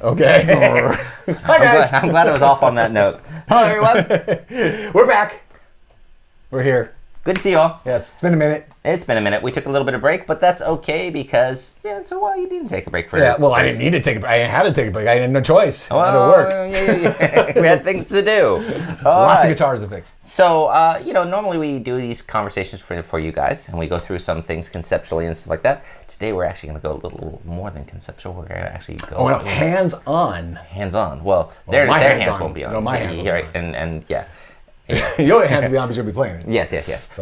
Okay. Hi, guys. I'm glad I was off on that note. Hello, everyone. We're back. We're here. Good to see you all. Yes, it's been a minute. It's been a minute. We took a little bit of break, but that's okay because it's a while. You need to take a break for it. Yeah, well, I didn't need to take a break. I had to take a break. I had no choice. I had to work. Yeah. We had things to do. Lots of guitars to fix. So, normally we do these conversations for you guys, and we go through some things conceptually and stuff like that. Today, we're actually going to go a little more than conceptual. We're going to actually go... Oh, no, hands-on. Hands-on. Well, their hands won't be on. No, my hands right. And yeah. Your hands will be on because you'll be playing it. Yes.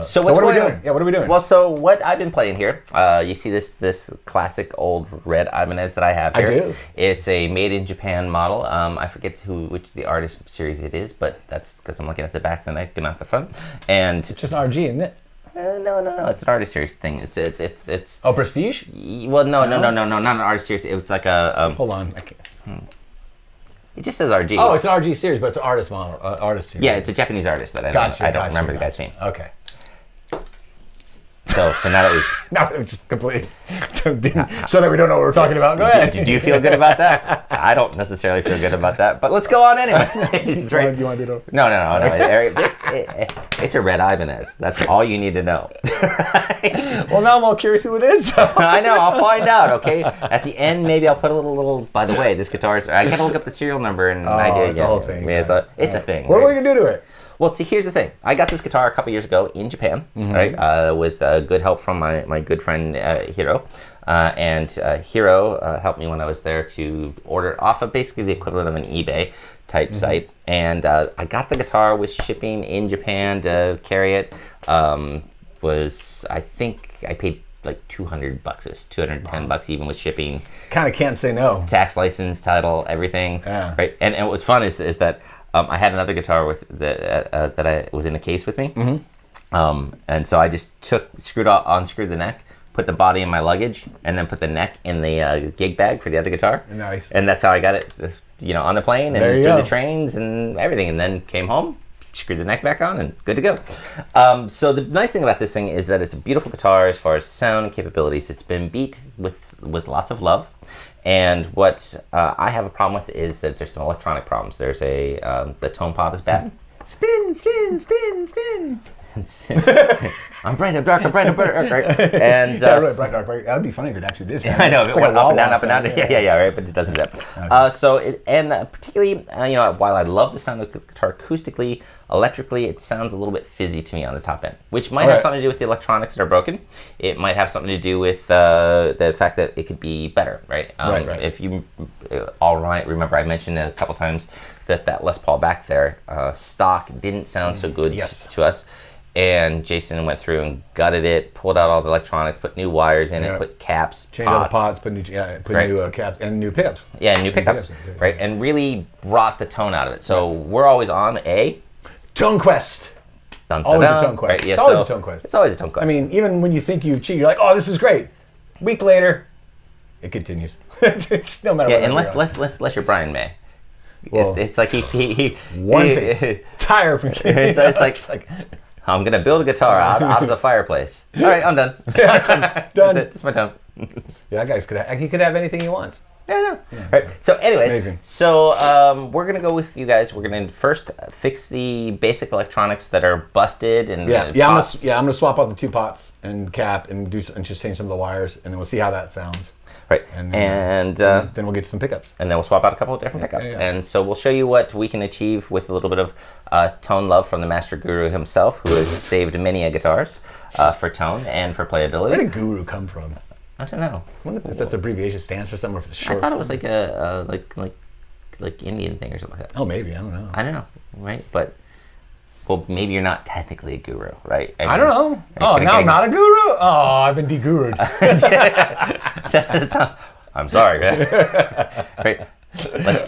So what are we doing? Yeah, what are we doing? Well, so what I've been playing here, you see this classic old red Ibanez that I have here. I do. It's a made in Japan model. I forget which the artist series it is, but that's because I'm looking at the back of the neck and not the front. And it's just an RG, isn't it? No. It's an artist series thing. It's. Oh, Prestige? Well, no, not an artist series. It's like a. Hold on. I can't. It just says RG. Oh, it's an RG series, but it's an artist model, artist series. Yeah, it's a Japanese artist that I don't remember the guy's name. Okay. So now that we've just completely so that we don't know what we're talking about. Go ahead. Do you feel good about that? I don't necessarily feel good about that, but let's go on anyway. You want to do it? No. It's a red Ibanez. That's all you need to know. Well, now I'm all curious who it is. I know. I'll find out. Okay. At the end, maybe I'll put a little. By the way, this guitar is. I gotta look up the serial number and idea. It's a whole thing. It's a thing. What are we gonna do to it? Well, see, here's the thing. I got this guitar a couple years ago in Japan, right? With good help from my good friend Hiro. And Hiro helped me when I was there to order it off of basically the equivalent of an eBay type site. And I got the guitar with shipping in Japan to carry it. I think I paid like $200, $210 even with shipping. Kind of can't say no. Tax, license, title, everything. Yeah. Right. And what was fun is that I had another guitar with that I was in a case with me, and so I just unscrewed the neck, put the body in my luggage, and then put the neck in the gig bag for the other guitar. Nice. And that's how I got it, on the plane and through the trains and everything, and then came home, screwed the neck back on, and good to go. So the nice thing about this thing is that it's a beautiful guitar as far as sound and capabilities. It's been beat with lots of love. And what I have a problem with is that there's some electronic problems. There's the tone pot is bad. Spin, spin, spin, spin. I'm bright, I'm dark, I'm bright, I'm dark, right? And bright, dark, bright. That'd be funny if it actually did. I know, if it went up and down. Yeah, right, but it doesn't do that. Okay. Particularly, while I love the sound of the guitar acoustically, electrically, it sounds a little bit fizzy to me on the top end, which might have something to do with the electronics that are broken. It might have something to do with the fact that it could be better, right? Right. If you remember I mentioned a couple times that Les Paul back there, stock didn't sound so good to us. And Jason went through and gutted it, pulled out all the electronics, put new wires in it, put caps, changed all the pots, put new caps and new pickups. Yeah, new pickups, right? And really brought the tone out of it. So we're always on a tone quest. Always a tone quest. Right? Yeah, it's always a tone quest. It's always a tone quest. I mean, even when you think you cheat, you're like, "Oh, this is great." Week later, it continues. It's no matter. Yeah, unless you're Brian May. Well, it's like he one thing tire. It's like. I'm gonna build a guitar out of the fireplace. All right, I'm done. Done. That's it. That's my tone. Yeah, that guy he could have anything he wants. Yeah, I know. Yeah. Right. So, anyways, amazing. So we're gonna go with you guys. We're gonna first fix the basic electronics that are busted and I'm gonna swap out the two pots and cap and just change some of the wires, and then we'll see how that sounds. Right. And then we'll get some pickups. And then we'll swap out a couple of different pickups. Yeah. And so we'll show you what we can achieve with a little bit of tone love from the master guru himself, who has saved many guitars for tone and for playability. Where did guru come from? I don't know. I wonder if that's abbreviation stands for something for the short. I thought it was like a like Indian thing or something like that. Oh, maybe. I don't know. I don't know. Right? But well, maybe you're not technically a guru, right? I don't know. Oh, now I'm not a guru? Oh, I've been de-gurued. I'm sorry, man. Right?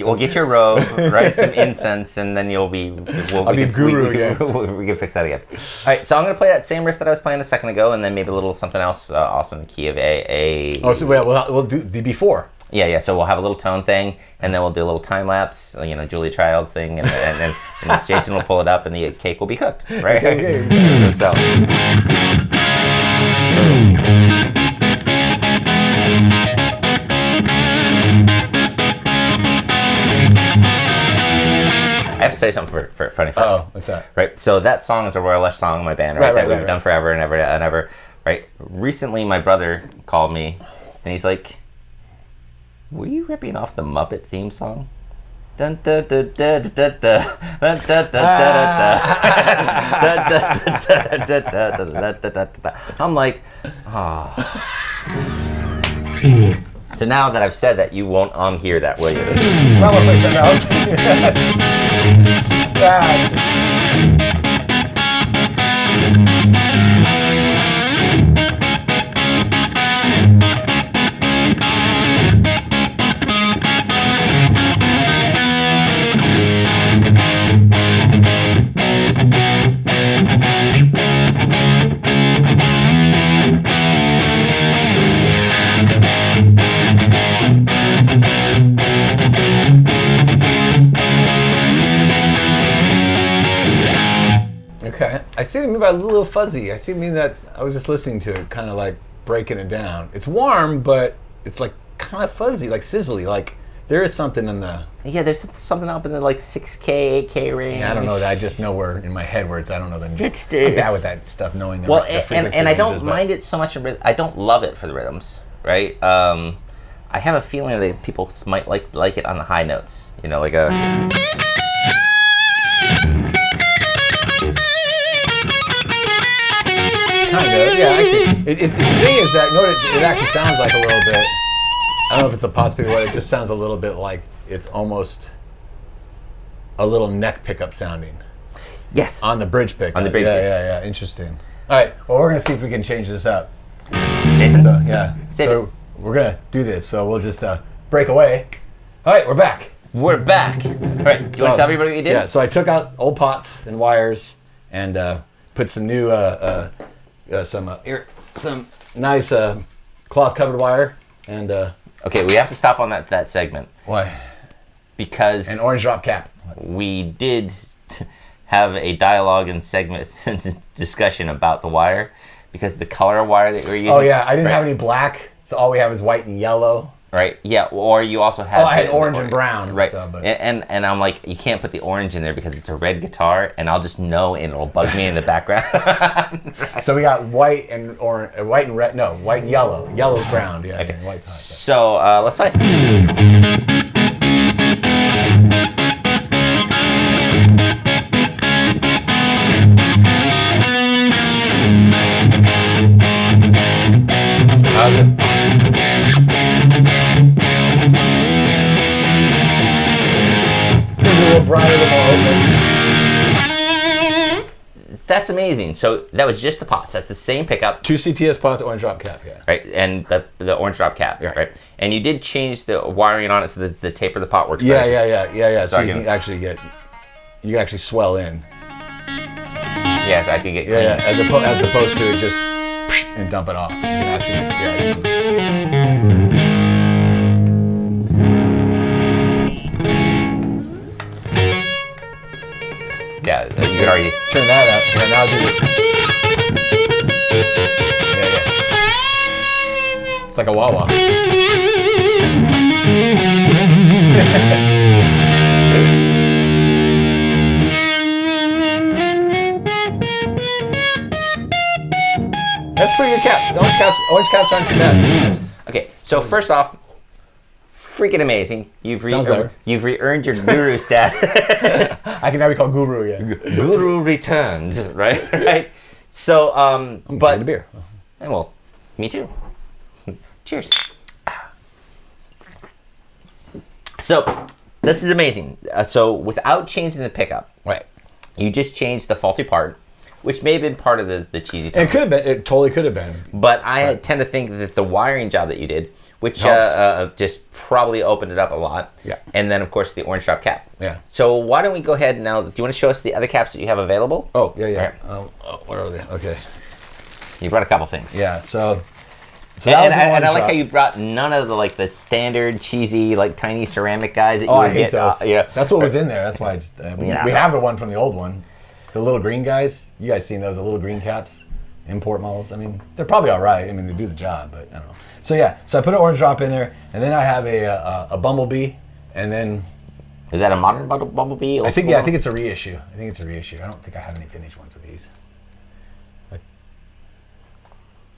We'll get your robe, right? Some incense, and then you'll be. I'll be guru again. We can fix that again. All right, so I'm going to play that same riff that I was playing a second ago, and then maybe a little something else also in the key of A. Oh, so we'll do the before. Yeah. So we'll have a little tone thing, and then we'll do a little time lapse, Julia Child's thing, and then Jason will pull it up, and the cake will be cooked, right? Okay. So. to say something for funny first. Oh, what's that? Right. So that song is a Royal Lush song in my band, right? That we've done forever and ever and ever. Right. Recently, my brother called me, and he's like, "Were you ripping off the Muppet theme song?" Dun, da, da, da, da, da, da, da, da, da, da, da. I'm like, ah. So now that I've said that, you won't unhear that, will you? I'm gonna play something else. Okay, I see what you mean by a little fuzzy. I see what you mean that I was just listening to it, kind of like breaking it down. It's warm, but it's like kind of fuzzy, like sizzly. Like there is something in the... Yeah, there's something up in the like 6K, 8K range. Yeah, I don't know. I just know where in my head where it's. I don't know the... I'm bad with that stuff, knowing the well, the and I don't mind it so much. I don't love it for the rhythms, right? I have a feeling that people might like it on the high notes. You know, like a... Kind of, yeah. I think the thing is that it actually sounds like a little bit. I don't know if it's a possibility, but it just sounds a little bit like it's almost a little neck pickup sounding. Yes. On the bridge pickup. On the bridge. Yeah. Interesting. All right. Well, we're gonna see if we can change this up. Jason. So yeah. So we're gonna do this. So we'll just break away. All right, we're back. We're back. All right. Do you want to tell everybody what you did? Yeah. So I took out old pots and wires and put some new some nice cloth covered wire and okay, we have to stop on that segment. Why? Because an orange drop cap. We did have a dialogue and segment discussion about the wire because the color wire that we were using. Oh yeah, I didn't have any black, so all we have is white and yellow. Right. Yeah. Or you also had. Oh, I had orange and brown. Right. So, and I'm like, you can't put the orange in there because it's a red guitar, and I'll just know, and it'll bug me in the background. Right. So we got white and orange, white and red. No, white and yellow. Yellow's ground. Yeah. Okay. And white's high. So let's play. How's it? Seems a little brighter, a little more open. That's amazing. So that was just the pots. That's the same pickup. 2 CTS pots, orange drop cap, yeah. Right, and the orange drop cap, yeah. Right? And you did change the wiring on it so that the taper of the pot works better. Yeah. So you can actually swell in. Yes, I can get clean. Yeah, as opposed to just and dump it off. You can actually, Yeah, you can already turn that up. Yeah, now do it. Yeah. It's like a wah-wah. That's pretty good cap. The orange caps aren't too bad. Okay, so first off, freaking amazing. You've re-earned your guru status. I can now be called Guru, yeah. Guru returns, right? Right. So, I'm but the beer. And well, me too. Cheers. So, this is amazing. So, without changing the pickup, right? You just changed the faulty part, which may have been part of the cheesy tone. It could have been. It totally could have been. But I tend to think that the wiring job that you did, which just probably opened it up a lot. Yeah. And then, of course, the orange drop cap. Yeah. So why don't we go ahead now? Do you want to show us the other caps that you have available? Oh, yeah. Right. Where are they? Okay. You brought a couple things. Yeah. So and I like how you brought none of the standard cheesy tiny ceramic guys that you would I hate get. those. Yeah. That's what was in there. That's why I just we have the one from the old one. The little green guys, you guys seen those, the little green caps, import models. I mean, they're probably all right. I mean, they do the job, but I don't know. So yeah, so I put an orange drop in there, and then I have a bumblebee, and then Is that a modern Bumblebee? I think it's a reissue. I don't think I have any vintage ones of these.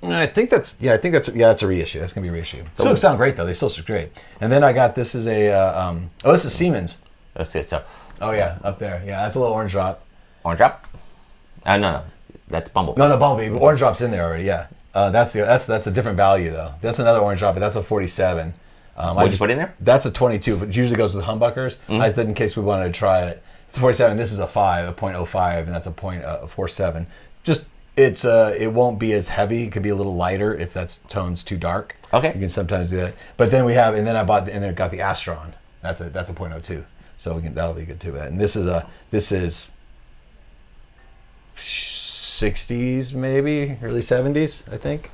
I think that's a reissue. That's gonna be a reissue. Still sound great though. They still sound great. And then I got this is a this is Siemens. Let's see. So. Oh yeah, up there. Yeah, that's a little orange drop. Orange drop? No. That's Bumblebee. No, Bumblebee. Orange drop's in there already. Yeah. That's a different value though. That's another orange drop, but that's a 47. What did you put in there? That's a 22. But it usually goes with humbuckers. I did in case we wanted to try it. It's a 47. This is a 0.05, and that's a 0.47. Just it won't be as heavy. It could be a little lighter if that's tone's too dark. Okay. You can sometimes do that. But then we have, and then I got the Astronaut. That's a 0.02. So that'll be good too. And this is 60s maybe, early 70s I think.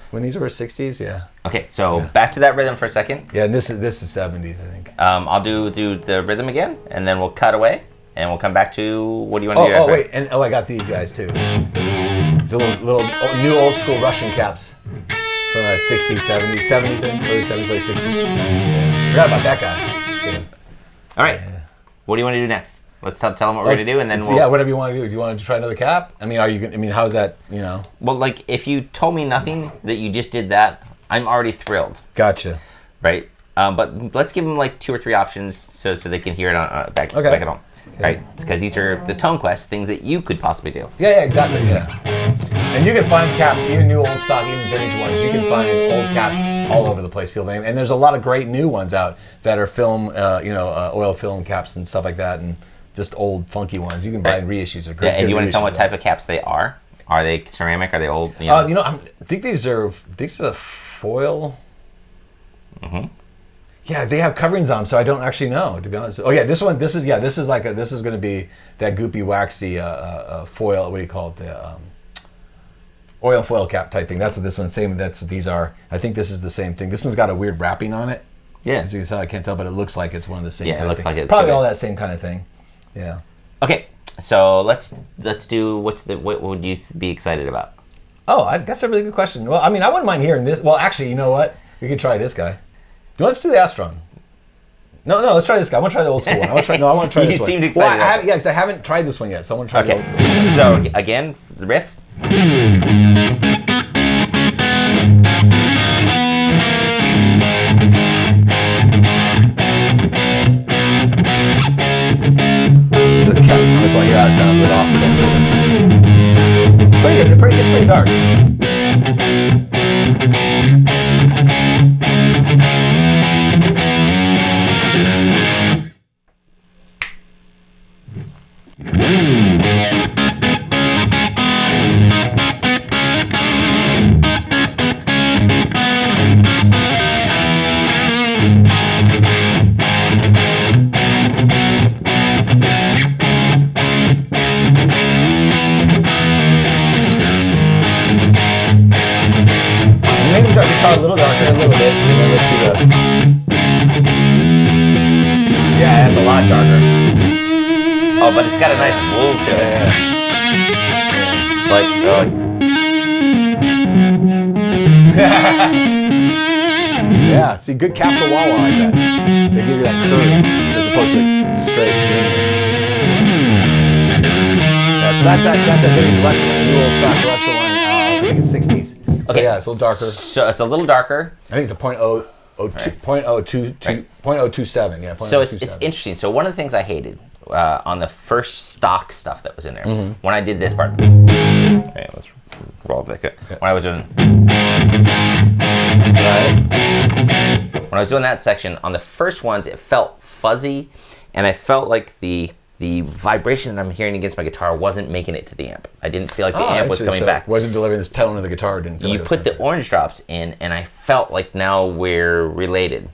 When these were 60s, yeah. Okay, so back to that rhythm for a second. Yeah, and this is 70s I think. I'll do the rhythm again, and then we'll cut away, and we'll come back to what do you want to do? Oh wait, and I got these guys too. It's a little new old school Russian caps from the 60s, 70s, early 70s, late 60s. Yeah. Forgot about that guy. Yeah. All right, what do you want to do next? Let's tell them what we're going to do, and then whatever you want to do. Do you want to try another cap? I mean, how's that? Well, like if you told me nothing that you just did that, I'm already thrilled. Gotcha. Right, but let's give them like 2 or 3 options so they can hear it on back at home. Okay. Right, because these are the Tone Quest things that you could possibly do. Yeah, exactly. Yeah, and you can find caps, even new old stock, even vintage ones. You can find old caps all over the place. People name, and there's a lot of great new ones out that are film, oil film caps and stuff like that, and just old funky ones. You can buy reissues. Are great. Yeah, and you want to tell what type of caps they are? Are they ceramic? Are they old? I think these are foil. Mm-hmm. Yeah, they have coverings on them, so I don't actually know, to be honest. Oh yeah, this is going to be that goopy, waxy foil. What do you call it? The oil foil cap type thing. That's what this one's saying. That's what these are. I think this is the same thing. This one's got a weird wrapping on it. Yeah. As you can tell, I can't tell, but it looks like it's one of the same. Yeah, it looks like it's probably all that same kind of thing. Yeah. Okay, so let's do what would you be excited about? Oh, that's a really good question. Well, I mean, I wouldn't mind hearing this. Well, actually, you know what? We could try this guy. Let's do the Astronaut. No, let's try this guy. I want to try the old school one. I want to try this one. You seemed excited. Because I haven't tried this one yet, so I want to try the old school. So again, the riff. I just want to hear how it sounds with off. It's pretty good. It's pretty dark. Guitar a little darker, a little bit, and then let's do the. Yeah, it's a lot darker. Oh, but it's got a nice wool to it. Yeah, see, good caps a wah like that. They give you that curve as opposed to straight. Yeah, so that's a vintage Russian one, a new old stock Russian one. I think it's 60s. So okay, yeah, it's a little darker. So it's a little darker. I think it's a 0.027. Yeah. So it's interesting. So one of the things I hated on the first stock stuff that was in there, when I did this part. Okay, let's roll back it. When I was doing. When I was doing that section, on the first ones, it felt fuzzy, and I felt like the vibration that I'm hearing against my guitar wasn't making it to the amp. I didn't feel like the amp was coming back. Wasn't delivering this tone of the guitar. You put the orange drops in, and I felt like now we're related.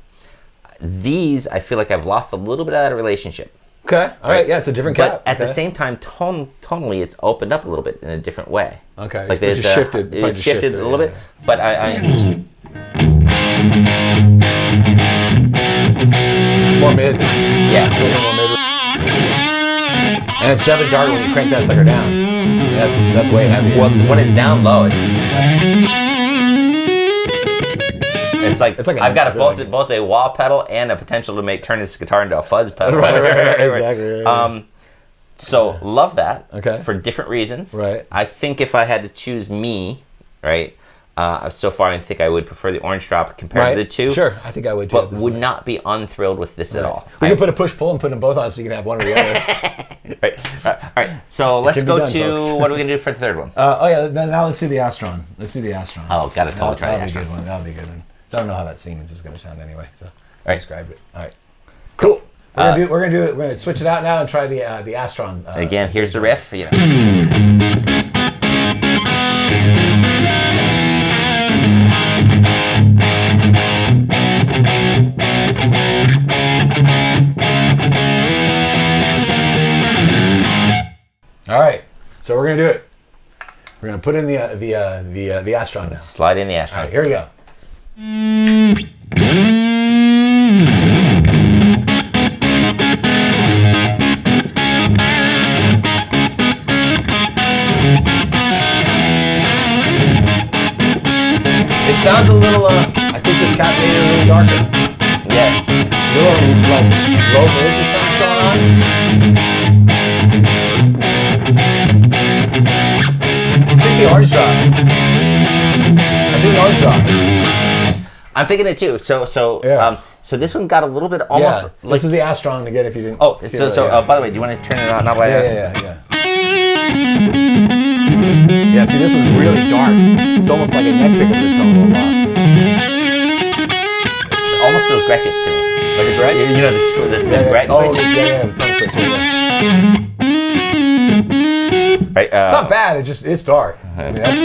These, I feel like I've lost a little bit of that relationship. Okay, all right, yeah, it's a different cap. But at the same time, tonally, it's opened up a little bit in a different way. Okay, like it shifted. It shifted a little bit, but I more mids. Yeah, it's a little more mid. And it's definitely darker when you crank that sucker down. That's way heavier. Well, when it's down low, it's. It's like I've got both a wah pedal and a potential to turn this guitar into a fuzz pedal. Right, exactly. Right. So love that. Okay. For different reasons. Right. I think if I had to choose me, right. So far, I think I would prefer the orange drop compared to the two. Sure, I think I would too. But would not be unthrilled with this at all. We could put a push-pull and put them both on so you can have one or the other. Right. All right. So let's go to folks. what are we going to do for the third one? Now let's do the Astronaut. Oh, got to totally try the Astronaut. That'll be a good one. So I don't know how that Siemens is going to sound anyway. So I right. described it. All right. Cool. We're gonna switch it out now and try the Astron. Again, here's the riff. You know. All right, so we're gonna do it. We're gonna put in the Astron now. Slide in the Astronaut. All right, here we go. It sounds a little. I think this cat made it a little darker. Yeah. A little like low mids or something's going on. I think the orange drop. I'm thinking it too. So this one got a little bit almost. Yeah. This is the Astron again. If you didn't. Oh, by the way, do you want to turn it on? Not by Yeah. Yeah. See, this one's really dark. It's almost like a neck pickup with a tone roll off. It almost feels Gretches to me. Like a Gretsch? You know the Gretsch switch? Yeah. The tone switch. Right. It's not bad. It's dark. I mean, that's.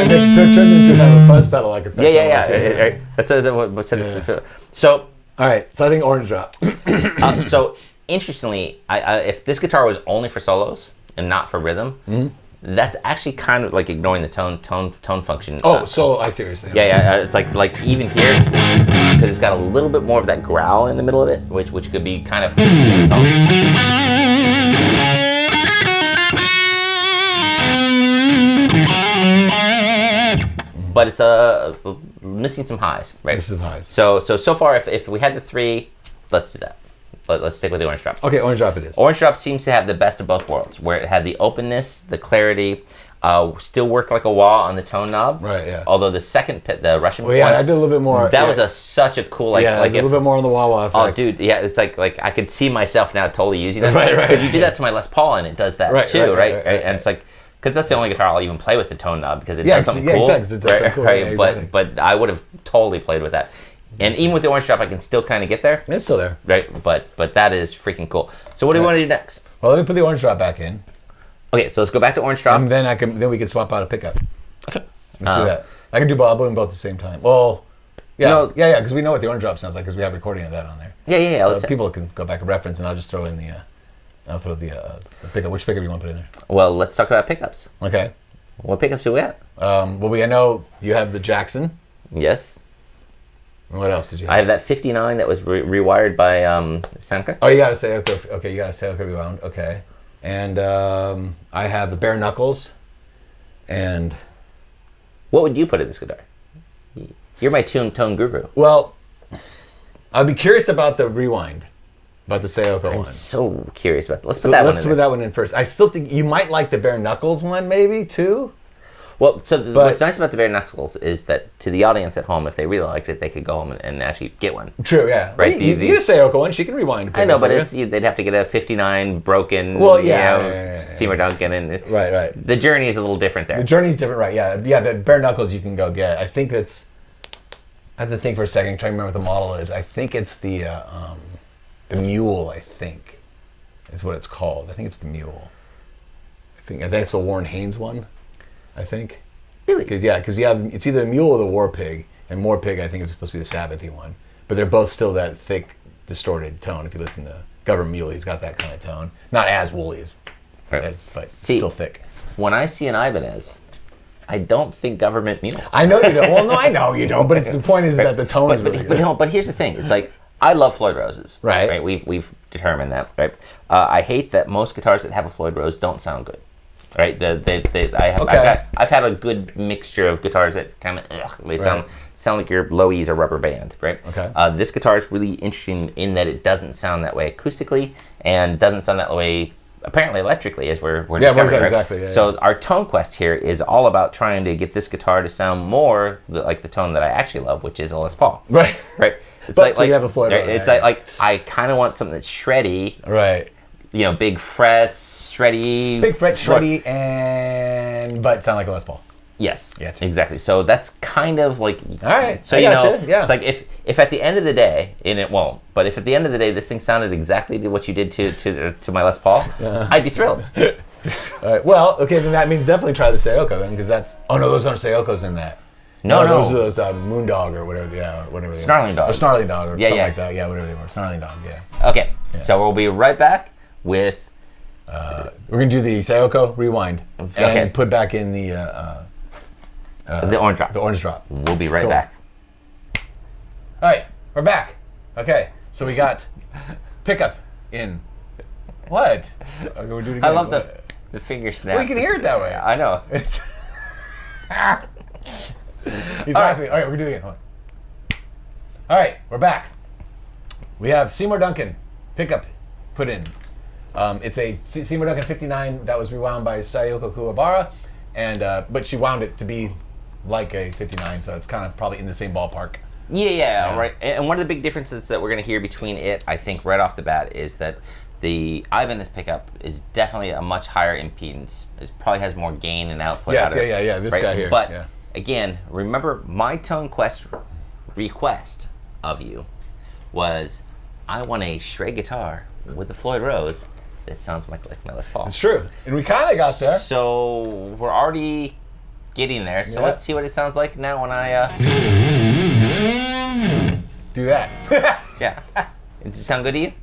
It turns into kind of a fuzz pedal like effect. Yeah. Right. That's what said this. So. All right. So I think orange drop. So interestingly, if this guitar was only for solos and not for rhythm, that's actually kind of like ignoring the tone function. Oh, so I see what you're saying. Yeah. It's like even here, because it's got a little bit more of that growl in the middle of it, which could be kind of tone. But it's missing some highs, right? Missing some highs. So far, if we had the three, let's do that. Let's stick with the orange drop. Okay, orange drop it is. Orange drop seems to have the best of both worlds, where it had the openness, the clarity, still worked like a wah on the tone knob. Right. Yeah. Although the second pit, the Russian one, I did a little bit more. That was such a cool like a little bit more on the wah-wah effect. Oh, dude, yeah, it's like I could see myself now totally using that. Right. Because you did that to my Les Paul, and it does that too, right? And it's like. Because that's the only guitar I'll even play with the tone knob because it does something cool. Exactly. It does something cool. Right? Yeah, exactly. But I would have totally played with that. And even with the orange drop, I can still kind of get there. It's still there. Right. But that is freaking cool. So what do you want to do next? Well, let me put the orange drop back in. Okay, so let's go back to orange drop. And then we can swap out a pickup. Okay. Let's do that. I can do both. I'll put them both at the same time. Well, yeah, because we know what the orange drop sounds like because we have recording of that on there. Yeah. So people can go back and reference, and I'll just throw in the pickup. Which pickup you want to put in there? Well, let's talk about pickups. Okay. What pickups do we have? I know you have the Jackson. Yes. And what else did you have? I have that 59 that was rewired by Sanka. Oh, you got to say, okay, you got to say, okay, rewound, okay. And I have the bare knuckles, and... What would you put in this guitar? You're my tone guru. Well, I'd be curious about the rewind. About the Seiko one. I'm so curious about that. Let's put that one in first. I still think you might like the bare knuckles one, maybe too. Well, what's nice about the bare knuckles is that to the audience at home, if they really liked it, they could go home and actually get one. True, yeah. Right. Well, you get a Seiko one; she can rewind. I know, but they'd have to get a 59 broken. Well, yeah, Seymour Duncan and right. The journey is a little different there. The journey's different, right? Yeah. The bare knuckles you can go get. I think that's. I have to think for a second. Trying to remember what the model is. I think it's the Mule, I think, is what it's called. I think it's the Mule. I think it's the Warren Haynes one. I think. Really? Because it's either the Mule or the War Pig, and War Pig I think is supposed to be the Sabbathy one. But they're both still that thick, distorted tone. If you listen to Governor Mule, he's got that kind of tone. Not as woolly but still thick. When I see an Ibanez, I don't think government means. I know you don't. Well, no, I know you don't. But the point is that the tone is really good. But here's the thing. It's like I love Floyd Roses. Right. We've determined that. Right. I hate that most guitars that have a Floyd Rose don't sound good. Right. I've had a good mixture of guitars that kind of they sound like your low E's or rubber band. Right. Okay. This guitar is really interesting in that it doesn't sound that way acoustically and doesn't sound that way apparently electrically, as we're discovering. Exactly. Yeah, so our tone quest here is all about trying to get this guitar to sound more like the tone that I actually love, which is a Les Paul. Right. Right. It's but so you have a Floyd. It's like I kind of want something that's shreddy. Right. You know, big frets, shreddy. Big fret, shreddy, but sound like a Les Paul. Yes. Yeah. Exactly. So that's kind of like. All right. So it's like if at the end of the day, and it won't, but if at the end of the day this thing sounded exactly what you did to my Les Paul, I'd be thrilled. All right. Well, okay, then that means definitely try the Sayoko then, because that's. Oh no, those aren't Sayokos in that. No. Those are those Moondog or whatever. Yeah, whatever. Snarling Dog. Or Snarling Dog or something like that. Yeah, whatever they were. Snarling Dog. Yeah. Okay. Yeah. So we'll be right back with. We're gonna do the Sayoko rewind and put back in the orange drop. The orange drop. We'll be right back. All right, we're back. Okay, so we got pickup in. What? Okay, we'll do it again. I love the finger snap. Well, you can hear it that way. I know. It's He's laughing. All right, we're doing it. Hold on. All right, we're back. We have Seymour Duncan pickup put in. It's a Seymour Duncan 59 that was rewound by Sayoko Kuwabara, and but she wound it to be like a 59, so it's kind of probably in the same ballpark. Yeah, right. And one of the big differences that we're going to hear between it, I think, right off the bat, is that the Ibanez pickup is definitely a much higher impedance. It probably has more gain and output. Yes, this guy here. But again, remember my tone quest request of you was I want a shred guitar with the Floyd Rose that sounds like my Les Paul. It's true, and we kind of got there. So we're already getting there. So let's see what it sounds like now when I do that. Yeah. Does it sound good to you?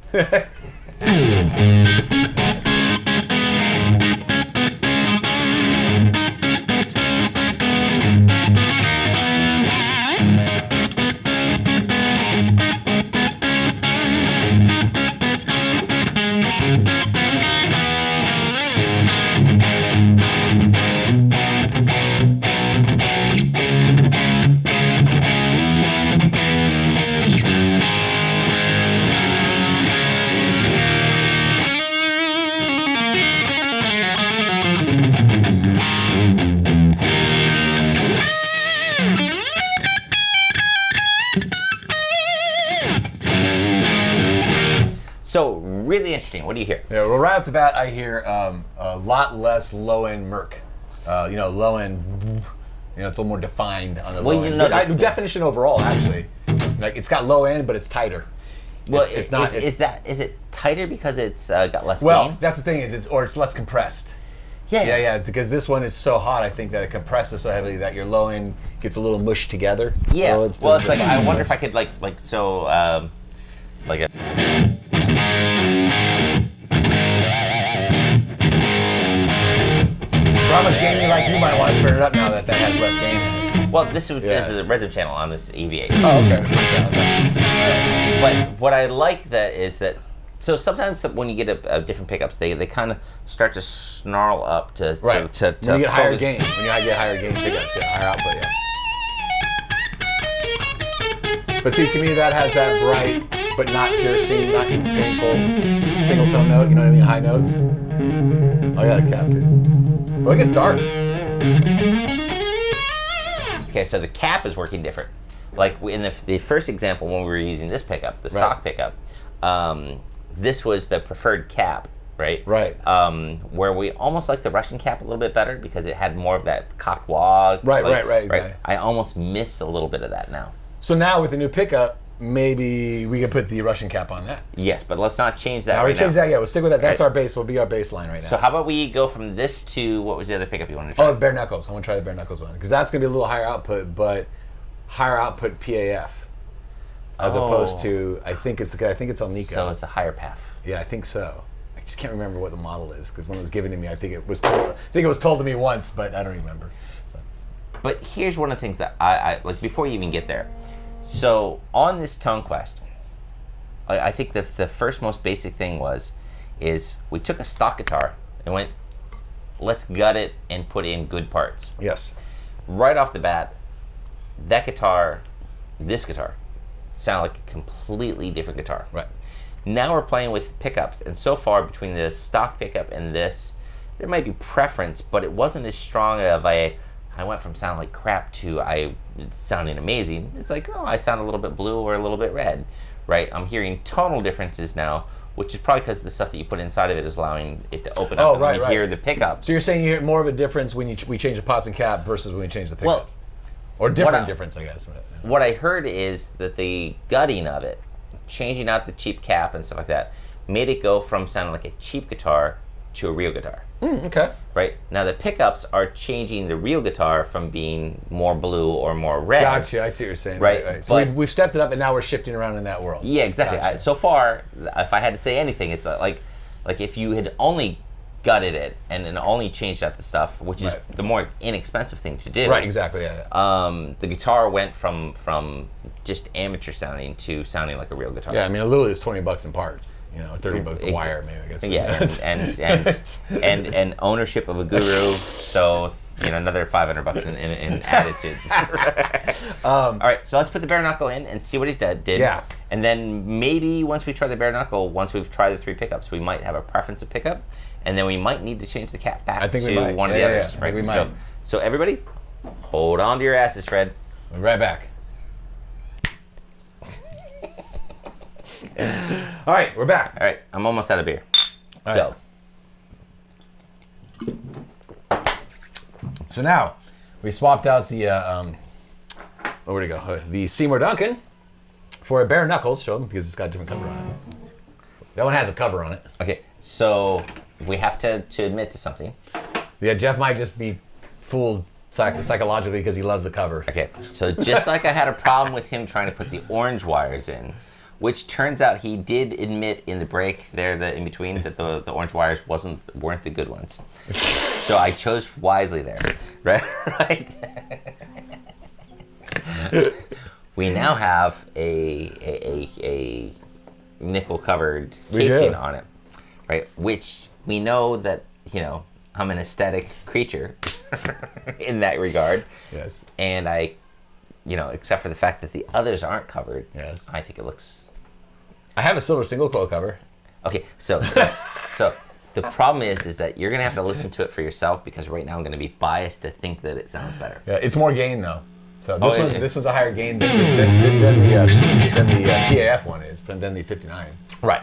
So really interesting. What do you hear? Yeah, well, right off the bat, I hear a lot less low-end murk. Low-end. It's a little more defined on the low end. The definition overall, actually, like it's got low end, but it's tighter. Well, it's not. Is it tighter because it's got less gain? Well, that's the thing it's less compressed. Yeah. Because this one is so hot, I think that it compresses so heavily that your low end gets a little mushed together. Yeah. It's like I wonder if I could like a. For how much gain you like, you might want to turn it up now that has less gain in it. Well, this is a rhythm channel on this EV8. Oh, okay. But what I like that is that. So sometimes when you get a different pickups, they kind of start to snarl up to when you get higher gain. When you get higher gain pickups, higher output, But see, to me, that has that bright, but not piercing, not painful single tone note. You know what I mean? High notes. Oh yeah, the cap too. Well, it gets dark. Okay, so the cap is working different. Like in the first example when we were using this pickup, the stock pickup. This was the preferred cap, right? Right. Where we almost like the Russian cap a little bit better because it had more of that cock wog. Right. Exactly. I almost miss a little bit of that now. So now with the new pickup, maybe we can put the Russian cap on that. Yes, but let's not change that right now. Change that, we'll stick with that. That's our base. Will be our baseline right now. So how about we go from this to, what was the other pickup you wanted to try? Oh, the bare knuckles. I want to try the bare knuckles one because that's going to be a little higher output, but higher output PAF. As opposed to, I think it's Alnico. So it's a higher PAF. Yeah, I think so. I just can't remember what the model is because when it was given to me, I think it was told to me once, but I don't remember. So. But here's one of the things that I like before you even get there. So on this Tone Quest, I think the first most basic thing is we took a stock guitar and went, let's gut it and put in good parts. Yes. Right off the bat, this guitar, sound like a completely different guitar. Right. Now we're playing with pickups, and so far between the stock pickup and this, there might be preference, but it wasn't as strong of I went from sounding like crap to sounding amazing. It's like, oh, I sound a little bit blue or a little bit red, right? I'm hearing tonal differences now, which is probably because the stuff that you put inside of it is allowing it to open up and you hear the pickup. So you're saying you hear more of a difference when we change the pots and cap versus when we change the pickups? Or difference, I guess. What I heard is that the gutting of it, changing out the cheap cap and stuff like that, made it go from sounding like a cheap guitar to a real guitar. Okay. Right? Now the pickups are changing the real guitar from being more blue or more red. Gotcha, I see what you're saying. Right. So we've stepped it up and now we're shifting around in that world. Yeah, exactly. Gotcha. So far, if I had to say anything, it's like if you had only gutted it and then only changed out the stuff, which is the more inexpensive thing to do. Right, exactly, yeah. The guitar went from just amateur sounding to sounding like a real guitar. Yeah, I mean, a Lily is $20 in parts. $30 the wire, maybe, I guess. Yeah, and ownership of a guru, so another $500 in added to. All right, so let's put the bare knuckle in and see what it did. Yeah. And then maybe once we try the bare knuckle, once we've tried the 3 pickups, we might have a preference of pickup, and then we might need to change the cap back to one of the others. Yeah, right? we might. So everybody, hold on to your asses, Fred. We'll be right back. All right, we're back. All right, I'm almost out of beer. So now we swapped out the where'd it go? The Seymour Duncan for a bare knuckles. Show them because it's got a different cover on it. That one has a cover on it. Okay, so we have to admit to something. Yeah, Jeff might just be fooled psychologically because he loves the cover. Okay, so just like I had a problem with him trying to put the orange wires in, which turns out he did admit in the break there, in between, that the orange wires weren't the good ones. So I chose wisely there, right? We now have a nickel covered casing on it, right? Which we know that I'm an aesthetic creature in that regard. Yes. And except for the fact that the others aren't covered. Yes. I think it looks. I have a silver single coil cover. Okay, so the problem is that you're gonna have to listen to it for yourself because right now I'm gonna be biased to think that it sounds better. Yeah, it's more gain though. So this one's a higher gain than the PAF one is, than the 59. Right.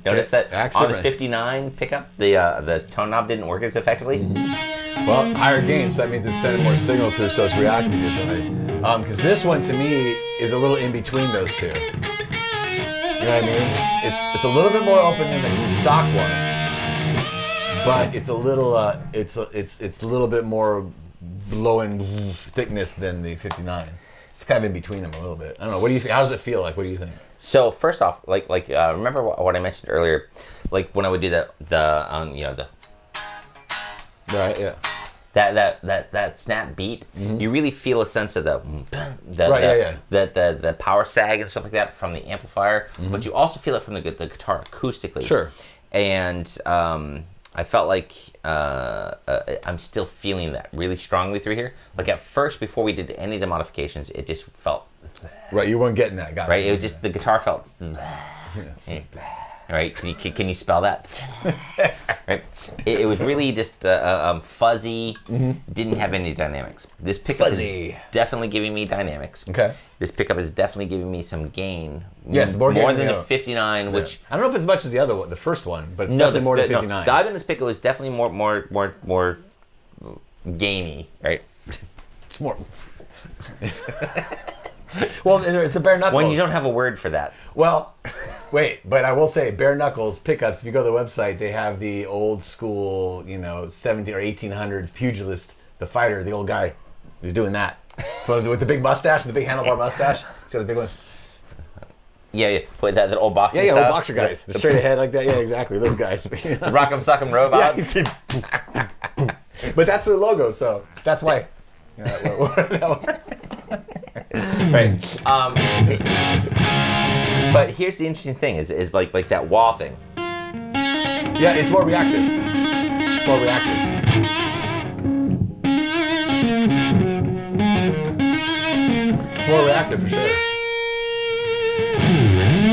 Notice that on the 59 pickup, the tone knob didn't work as effectively. Mm-hmm. Well, higher gain, so that means it's sending more signal through, so it's reacting differently. Because this one, to me, is a little in between those two. You know what I mean? It's a little bit more open than the stock one, but it's a little it's a little bit more low in thickness than the 59. It's kind of in between them a little bit. I don't know. What do you think? How does it feel like? What do you think? So first off, remember what I mentioned earlier, like when I would do the right, yeah, that snap beat, you really feel a sense of the power sag and stuff like that from the amplifier, but you also feel it from the guitar acoustically. Sure. And I felt like I'm still feeling that really strongly through here. Like at first, before we did any of the modifications, it just felt right. You weren't getting that, right. It was just the guitar felt Right? Can you spell that? Right? It was really just fuzzy. Didn't have any dynamics. This pickup is definitely giving me dynamics. Okay. This pickup is definitely giving me some gain. Yes, more than the 59, which I don't know if as much as the other one, the first one, but it's definitely more than 59. The Ibanez pickup was definitely more gainy, right? It's more. Well, it's a bare knuckles. When you don't have a word for that. Well, wait, but I will say bare knuckles pickups. If you go to the website, they have the old school, 17 or 1800s pugilist, the fighter, the old guy, who's doing that. So with the big mustache, the big handlebar mustache. See the big one. Yeah. Put that old boxer. Yeah, old boxer guys, the straight ahead like that. Yeah, exactly. Those guys. Rock'em sock'em robots. Yeah. But that's their logo, so that's why. Right. But here's the interesting thing: is like that wah thing. Yeah, it's more reactive. It's more reactive. It's more reactive for sure.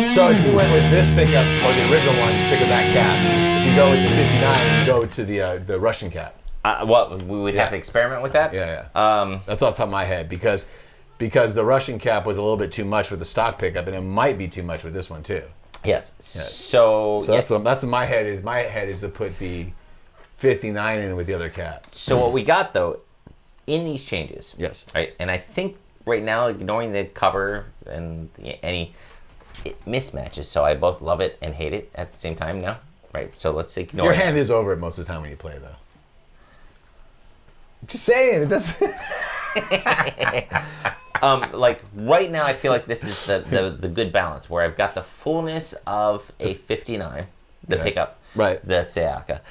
So if you went with this pickup or the original one, stick with that cap. If you go with the 59, you go to the Russian cap. We would have to experiment with that. Yeah. That's off the top of my head because the Russian cap was a little bit too much with the stock pickup, and it might be too much with this one too. Yes. So that's what my head is. My head is to put the 59 in with the other cap. So what we got though in these changes. Yes. Right, and I think right now, ignoring the cover and any mismatches, so I both love it and hate it at the same time now. Right. So let's ignore. Your hand is over it most of the time when you play, though. I'm just saying it doesn't. Like right now, I feel like this is the good balance where I've got the fullness of a 59, the pickup, right? The Sayaka.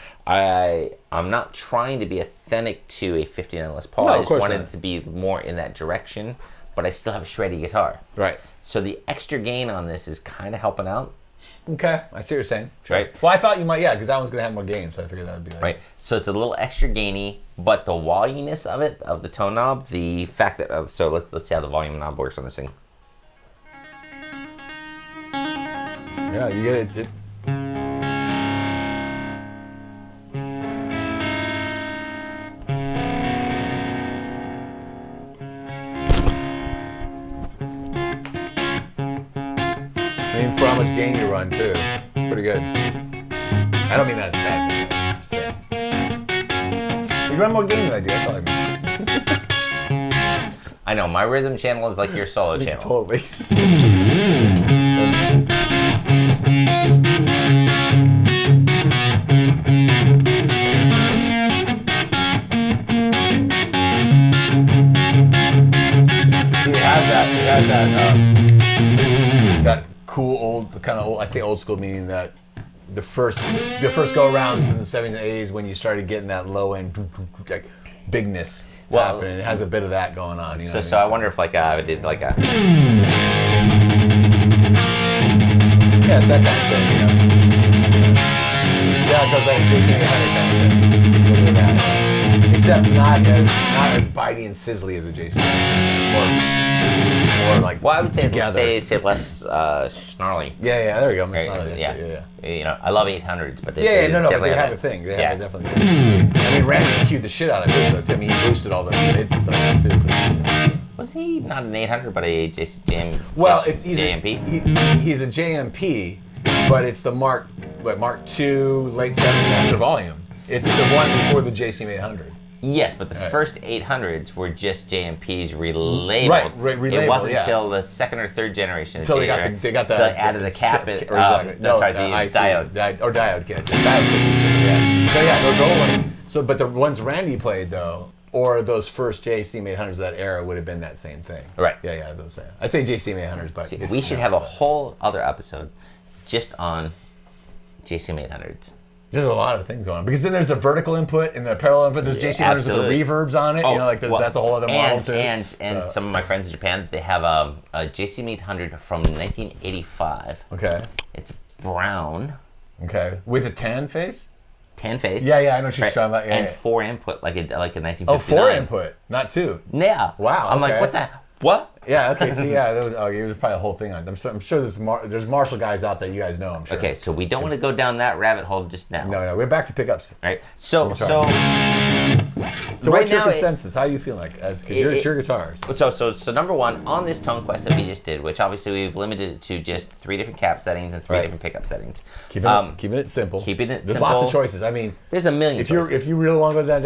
I'm not trying to be authentic to a 59 Les Paul. No, I just wanted it to be more in that direction, but I still have a shreddy guitar. Right. So the extra gain on this is kind of helping out. Okay, I see what you're saying. Sure. Right. Well, I thought you might, because that one's going to have more gain, so I figured that would be like... Right. So it's a little extra gainy, but the voluminess of it, of the tone knob, the fact that... so let's see how the volume knob works on this thing. Yeah, you get it. For how much gain you run, too. It's pretty good. I don't mean that as a bad thing. Just saying. You run more gain than I do, that's all I mean. I know, my rhythm channel is like your solo channel. Totally. See, it has that cool old, kind of old, I say old school meaning that the first go arounds in the 70s and 80s when you started getting that low end like bigness happening. It has a bit of that going on. You know so I wonder if like I did like a... Yeah, it's that kind of thing, Yeah, it goes like a Jason 800 kind of thing. Look at that. Except not as bitey and sizzly as a Jason. It's more like I would say together. say less snarly. Yeah, there we go. Right. Snarly, Yeah. You know, I love 800s, but but they have a thing. They have definitely. I mean, Randy cued the shit out of it. Though. I mean, he boosted all the mids and stuff too. Was he not an 800, but a JMP? He's a JMP, but it's the Mark II late 70s master volume. It's the one before the JCM 800. Yes, but the first 800s were just JMPs relabeled. Right, relabeled. It wasn't until the second or third generation. Until they got the added the cap. The diode. Diode kit. So yeah, those are old ones. So, but the ones Randy played though, or those first JCM 800s of that era would have been that same thing. Right. Yeah. Those. I say JCM 800s, but we should have a whole other episode just on JCM 800s. There's a lot of things going on because then there's the vertical input and the parallel input. There's JC motors with the reverbs on it. That's a whole other model too. And some of my friends in Japan, they have a JCM 800 from 1985. Okay. It's brown. Okay. With a tan face. Tan face. Yeah, I know what you're talking about. Yeah, and 4 input, like a 1959. Oh, 4 input, not 2. Yeah. Wow. I'm like, what? Yeah. Okay. See, yeah, there was probably a whole thing on it. I'm sure there's Marshall guys out there. You guys know. I'm sure. Okay, so we don't want to go down that rabbit hole just now. No. We're back to pickups. Right. So what's right your now, consensus? How you feel like? Because it's your guitars. So number one on this tone quest that we just did, which obviously we've limited it to just 3 different cap settings and 3 different pickup settings. Keeping it simple. There's lots of choices. I mean, there's a million. If you really want to go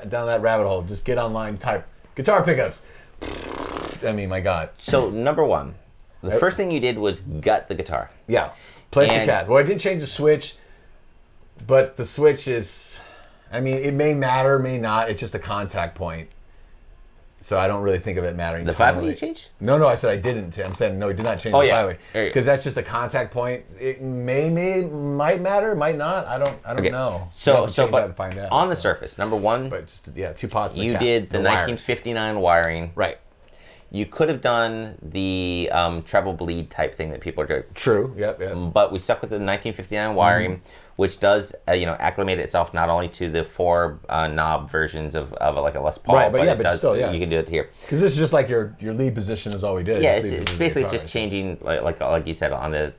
down that rabbit hole, just get online, type guitar pickups. I mean, my God. So number one, the first thing you did was gut the guitar. Yeah, place the cap. Well, I didn't change the switch, but the switch is. I mean, it may matter, may not. It's just a contact point. So I don't really think of it mattering. The 5-way you changed? No, I said I didn't. I'm saying no, it did not change the 5-way. Because that's just a contact point. It might matter, might not. I don't know. But find out, on the surface, number one, but just 2 pots. You did the 1959 wiring. Right. You could have done the treble bleed type thing that people are doing. True. Yep. But we stuck with the 1959 wiring, which does acclimate itself not only to the 4 knob versions of like a Les Paul, right, but it does. Still, you can do it here. Because this is just like your lead position is all we did. Yeah, it's basically just changing, like you said, on the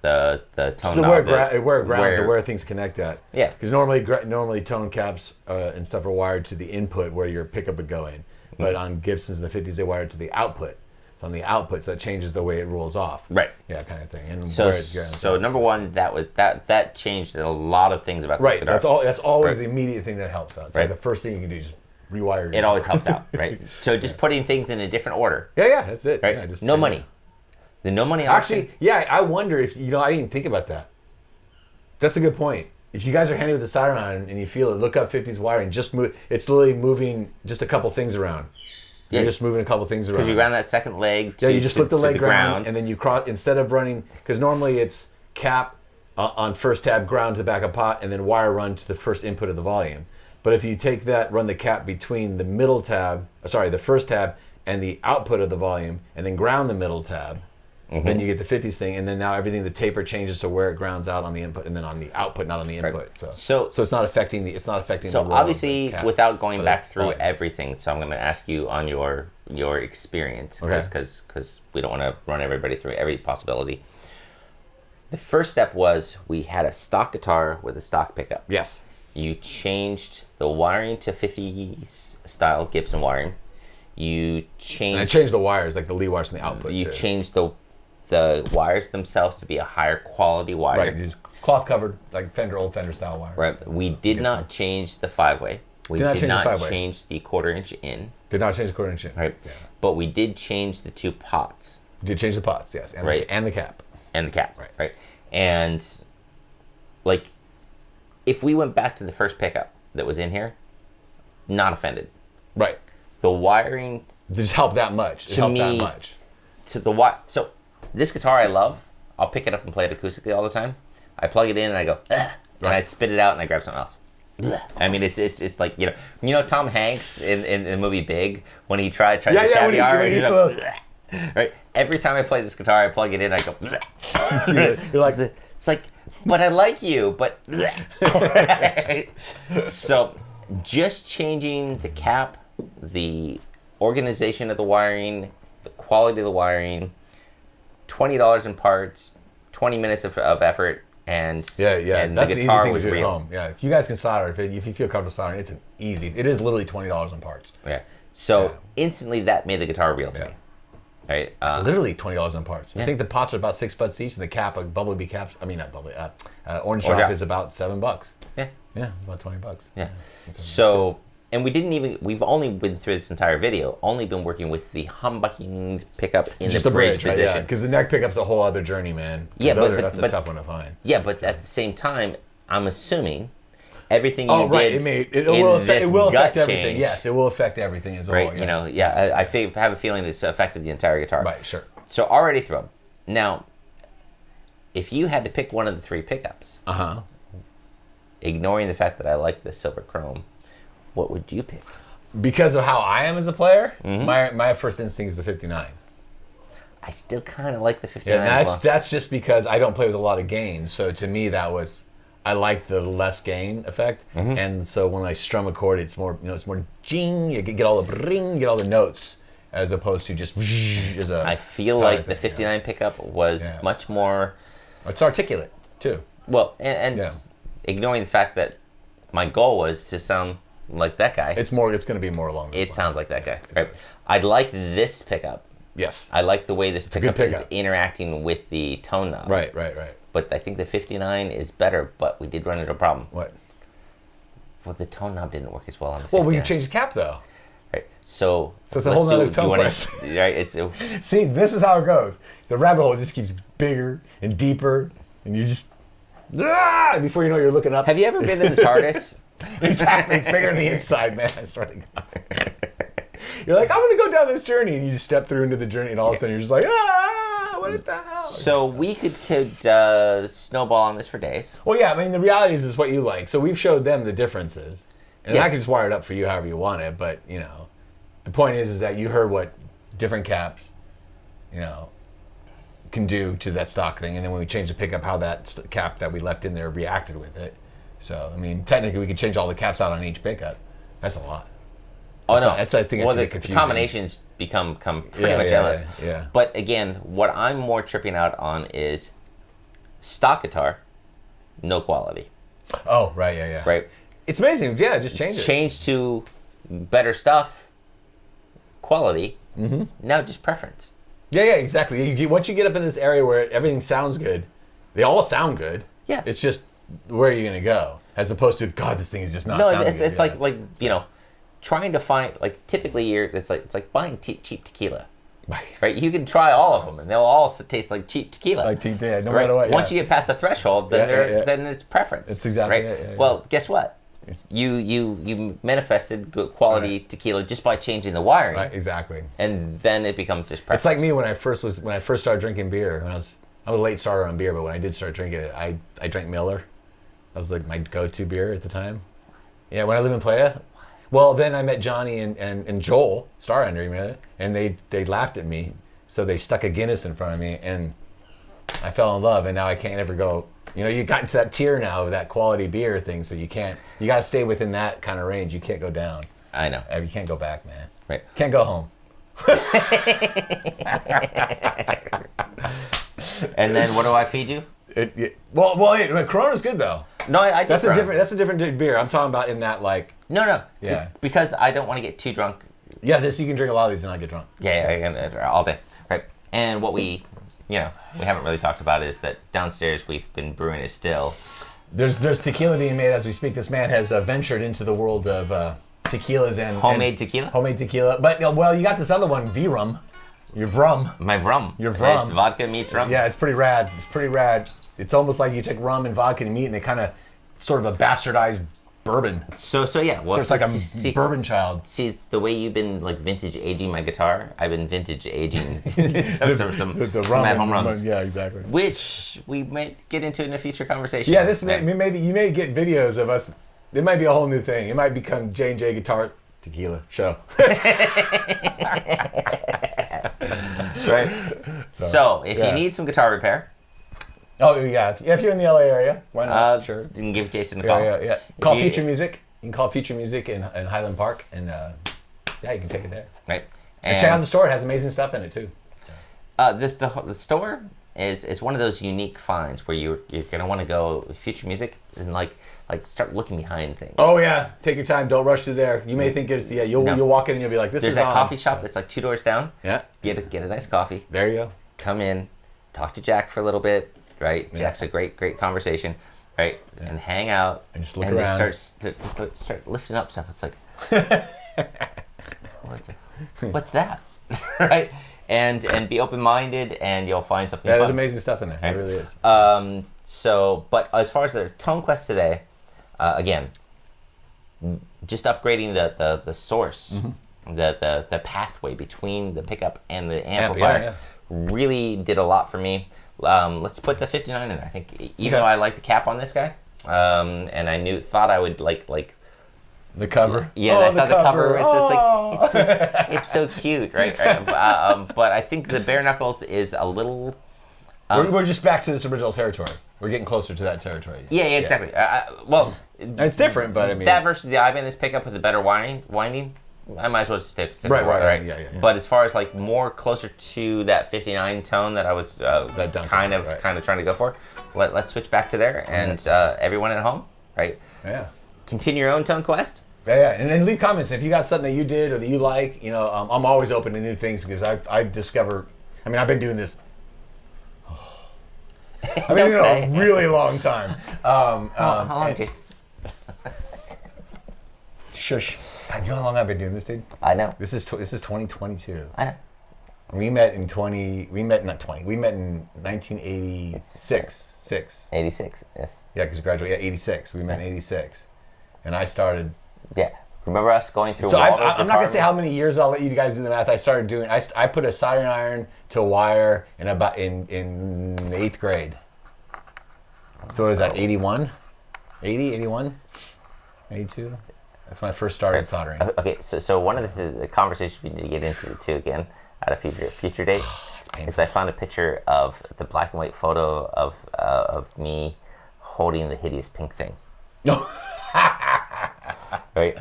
tone so knob. Where it grounds or where things connect at. Yeah. Because normally tone caps and stuff are wired to the input where your pickup would go in. But on Gibsons in the 50s, they wired to the output. On the output, so it changes the way it rolls off. Right. Yeah, kind of thing. And so number one, that changed a lot of things about this guitar. That's always the immediate thing that helps out. So the first thing you can do is just rewire it. Always helps out, right? So just putting things in a different order. Yeah, that's it. Right. Yeah, no money. The no money option. Actually, yeah, I wonder if I didn't even think about that. That's a good point. If you guys are handy with the solder on and you feel it, look up 50s wiring. Just move. It's literally moving just a couple things around. You're just moving a couple things around. Because you round that second leg you just flip the leg ground, and then you cross, instead of running, because normally it's cap on first tab, ground to the back of pot, and then wire run to the first input of the volume. But if you take that, run the cap between the first tab and the output of the volume, and then ground the middle tab, then you get the 50s thing, and then now the taper changes to where it grounds out on the input, and then on the output, not on the input. Right. So it's not affecting the So the obviously, without going back through everything, so I'm going to ask you on your experience, because we don't want to run everybody through every possibility. The first step was we had a stock guitar with a stock pickup. Yes. You changed the wiring to 50s style Gibson wiring. I changed the wires, like the lead wires from the output. You changed the wires themselves to be a higher quality wire. Right, just cloth covered, like old Fender style wire. Right. We did not change the 5-way. We did not change the 1/4 inch in. Did not change the 1/4 inch in. Right. Yeah. But we did change the 2 pots. You did change the pots, yes. And the cap. And the cap. Right. And if we went back to the first pickup that was in here, not offended. Right. The wiring just helped that much. So this guitar I love. I'll pick it up and play it acoustically all the time. I plug it in and I go, and I spit it out and I grab something else. I mean, it's like Tom Hanks in the movie Big when he tried the caviar. Right. Every time I play this guitar, I plug it in. I go. You're like, it's like, but I like you, but. So, just changing the cap, the organization of the wiring, the quality of the wiring, $20 in parts, 20 minutes of effort, and and that's the guitar an easy thing was to do real. at home. Yeah, if you guys can solder, if you feel comfortable soldering, it is literally $20 in parts. Yeah. So instantly that made the guitar real to me. Right. Literally $20 in parts. Yeah. I think the pots are about $6 each, and the cap, Bumblebee caps. I mean, not Bumblebee. Orange Drop is about $7. Yeah. Yeah, about $20. Yeah. So. And we've only been through this entire video, only been working with the humbucking pickup in the bridge position. Right? Yeah, because the neck pickup's a whole other journey, man. That's a tough one to find. Yeah, but at the same time, I'm assuming everything you did it will affect everything. Yes, it will affect everything as a whole. Yeah. I have a feeling it's affected the entire guitar. Right, sure. So already thrilled. Now, if you had to pick one of the 3 pickups, ignoring the fact that I like the silver chrome, what would you pick? Because of how I am as a player, my first instinct is the 59. I still kind of like the 59. Yeah, that's just because I don't play with a lot of gain. So to me, I like the less gain effect. And so when I strum a chord, it's more, it's more jing. You get all the ring, get all the notes as opposed to just as a. I feel like the 59 pickup was much more. It's articulate too. Well, and ignoring the fact that my goal was to sound like that guy. It's going to be more along. It sounds like that guy. Right. I like this pickup. Yes. I like the way this pickup is interacting with the tone knob. Right. But I think the 59 is better, but we did run into a problem. What? Well, the tone knob didn't work as well on the 59. Well, we changed the cap, though. Right. So it's a whole other tone quest. Right. See, this is how it goes. The rabbit hole just keeps bigger and deeper, and you just... before you know, you're looking up. Have you ever been in the TARDIS? Exactly. It's bigger on the inside, man. I swear to God. You're like, I'm going to go down this journey, and you just step through into the journey, and all of a sudden you're just like, what the hell? So we could snowball on this for days. Well, yeah, I mean, the reality is what you like. So we've showed them the differences. And I can just wire it up for you however you want it, but, you know, the point is that you heard what different caps, you know, can do to that stock thing. And then when we changed the pickup, how that cap that we left in there reacted with it. So, I mean, technically we could change all the caps out on each pickup. That's a lot. That's I think it's confusing. The combinations become pretty much endless. Yeah. But again, what I'm more tripping out on is stock guitar, no quality. Oh, right, yeah. Right. It's amazing. Yeah, just change it. Change to better stuff, quality. Mm-hmm. Now just preference. Yeah, exactly. Once you get up in this area where everything sounds good, they all sound good. Yeah. It's just where are you going to go, as opposed to God, this thing is just not. No, it's like you know, trying to find typically it's like buying cheap tequila. Right, you can try all of them, and they'll all taste like cheap tequila. Like tequila, no matter what. Once you get past the threshold, then then it's preference. It's exactly right. Yeah. Well, guess what? You manifested good quality tequila just by changing the wiring. Right, exactly. And then it becomes just preference. It's like me when I first started drinking beer. I was a late starter on beer, but when I did start drinking it, I drank Miller. That was like my go-to beer at the time. Yeah, when I lived in Playa. Well, then I met Johnny and Joel Starender, and they laughed at me, so they stuck a Guinness in front of me, and I fell in love, and now I can't ever go. You know, you got into that tier now of that quality beer thing, so you got to stay within that kind of range. You can't go down. I know. You can't go back, man. Right. Can't go home. And then what do I feed you? Well, Corona's good though. No, that's a different beer. I'm talking about in that No. Yeah. Because I don't want to get too drunk. Yeah, you can drink a lot of these and not get drunk. Yeah, all day. Right. And what we haven't really talked about is that downstairs we've been brewing a still. There's tequila being made as we speak. This man has ventured into the world of tequilas and homemade tequila. Homemade tequila, but you got this other one, V-rum. Your vrum. My vrum. Your vrum. It's vodka meets rum. Yeah, it's pretty rad. It's almost like you take rum and vodka and meat, and they kind of sort of a bastardized bourbon. So yeah. Well, so it's like a bourbon child. See, the way you've been like vintage aging my guitar, I've been vintage aging some at-home rums. Yeah, exactly. Which we might get into in a future conversation. Yeah, maybe you may get videos of us. It might be a whole new thing. It might become J&J Guitar Tequila Show. Right. So if you need some guitar repair. Oh yeah, if you're in the LA area, why not? Sure. You can give Jason a call. Yeah. Call Future Music. You can call Future Music in Highland Park, and you can take it there. Right. And check out the store. It has amazing stuff in it too. The store is one of those unique finds where you're gonna want to go with Future Music and like start looking behind things. Oh yeah, take your time. Don't rush through there. You may think it's you'll walk in and you'll be like, this There's is that coffee shop that's like 2 doors down. Yeah. Get a nice coffee. There you go. Come in, talk to Jack for a little bit. Right. Yeah. Jack's a great conversation. Right. Yeah. And hang out and just look around. Just start lifting up stuff. It's like, what's that? Right. And be open-minded, and you'll find something. Yeah, there's amazing stuff in there. Right? It really is. But as far as the Tone Quest today, again, just upgrading the source, the pathway between the pickup and the amplifier, really did a lot for me. Let's put the 59 in there. I think even though I like the cap on this guy, and I thought I would like the cover. Yeah, I thought the cover. It's just like it's so cute, right? But I think the bare knuckles is a little. We're just back to this original territory. We're getting closer to that territory. Yeah, exactly. It's different, but I mean that versus the Ibanez pickup with the better winding. I might as well just stick right. Yeah. But as far as like more closer to that 59 tone that I was Duncan, kind of trying to go for, let's switch back to there. And everyone at home, right? Yeah. Continue your own tone quest. Yeah, and then leave comments if you got something that you did or that you like. You know, I'm always open to new things because I discover. I mean, I've been doing this. I've been doing it a really long time. How long? Shush. God, you know how long I've been doing this, dude? I know. This is 2022. I know. We met in 1986. 86, yes. Yeah, because we graduated 86. We met in 86. And I started... Yeah. Remember us going through So I'm not going to say how many years. I'll let you guys do the math. I started doing... I put a soldering iron to a wire in 8th grade. So what is that, 81? 80, 81? 82? That's when I first started soldering. Okay, so one of the conversations we need to get into too again at a future date is I found a picture of the black and white photo of me holding the hideous pink thing. No. Right?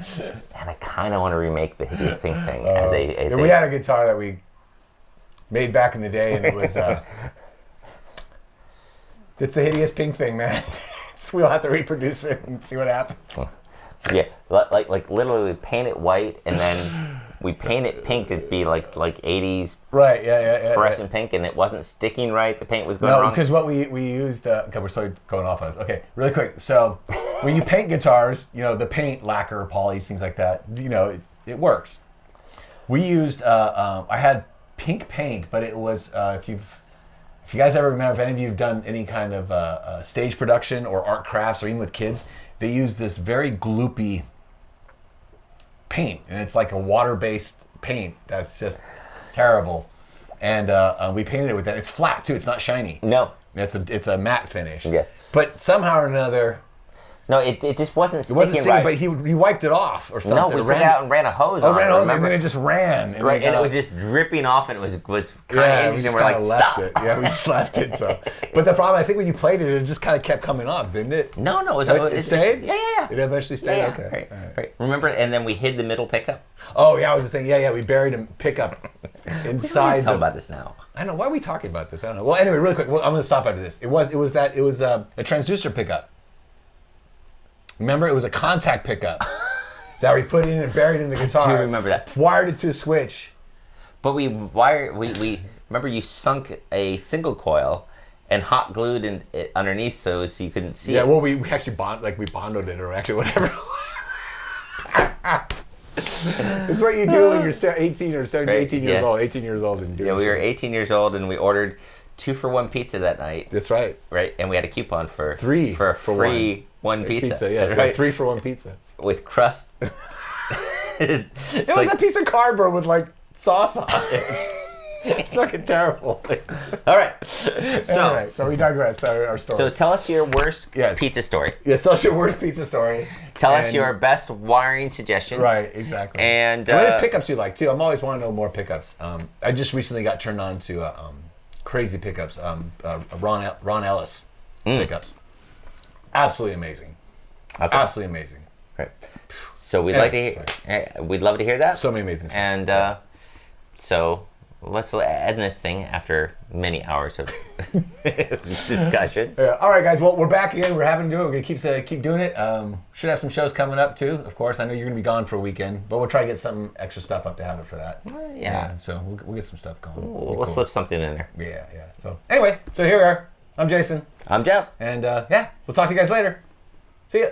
And I kind of want to remake the hideous pink thing as a... We had a guitar that we made back in the day, and it was... it's the hideous pink thing, man. We'll have to reproduce it and see what happens. Yeah, like literally paint it white, and then we paint it pink to be like 80s fluorescent pink, and it wasn't sticking right. The paint was going wrong. No, because what we used... okay, we're sorry going off on this. Okay, really quick. So when you paint guitars, you know, the paint, lacquer, polys, things like that, you know, it works. We used... I had pink paint, but it was... If you guys ever remember, if any of you have done any kind of stage production or art crafts or even with kids, they use this very gloopy paint, and it's like a water-based paint that's just terrible. And we painted it with that. It's flat too. It's not shiny. No, it's a matte finish. Yes. But somehow or another, no, it just wasn't sticking. It wasn't sticking, right. But he wiped it off or something. No, we took it out and ran a hose on it. Ran a hose, and then it just ran. Right, and it was just dripping off, and it was kind of interesting. We're like, stop. Yeah, we just left it. So, but the problem, I think, when you played it, it just kind of kept coming off, didn't it? No, it stayed. Yeah. It eventually stayed. Yeah. Okay. Right. Remember, and then we hid the middle pickup. Oh yeah, that was the thing. Yeah, we buried a pickup inside. Tell about this now. I know. Why are we talking about this? I don't know. Well, anyway, really quick. Well, I'm going to stop after this. It was a transducer pickup. Remember, it was a contact pickup that we put in and buried in the guitar. I do remember that. Wired it to a switch. But we remember you sunk a single coil and hot glued it underneath so you couldn't see it. Yeah, well, we actually bonded it or actually whatever. It's what you do when you're 18 or 17, 18 years old. 18 years old and do. Yeah, we were 18 years old and we ordered 2-for-1 pizza that night. That's right. Right, and we had a coupon for free one pizza. Yes, right? 3-for-1 pizza with crust. It was a piece of cardboard with like sauce on it. It's fucking terrible. All right. So we digress. Our story. So tell us your worst pizza story. Yes, tell us your worst pizza story. Tell us your best wiring suggestions. Right, exactly. And what pickups you like too? I'm always wanting to know more pickups. I just recently got turned on to crazy pickups. Ron Ellis pickups. Absolutely amazing. Okay. Absolutely amazing. Right. So we'd love to hear that. So many amazing stuff. And so let's end this thing after many hours of discussion. Yeah. All right, guys. Well, we're back again. We're having to do it. We're gonna keep doing it. Should have some shows coming up too. Of course, I know you're gonna be gone for a weekend, but we'll try to get some extra stuff up to have it for that. Yeah. So we'll get some stuff going. We'll slip something in there. Yeah. So anyway, here we are. I'm Jason. I'm Jeff. And we'll talk to you guys later. See ya.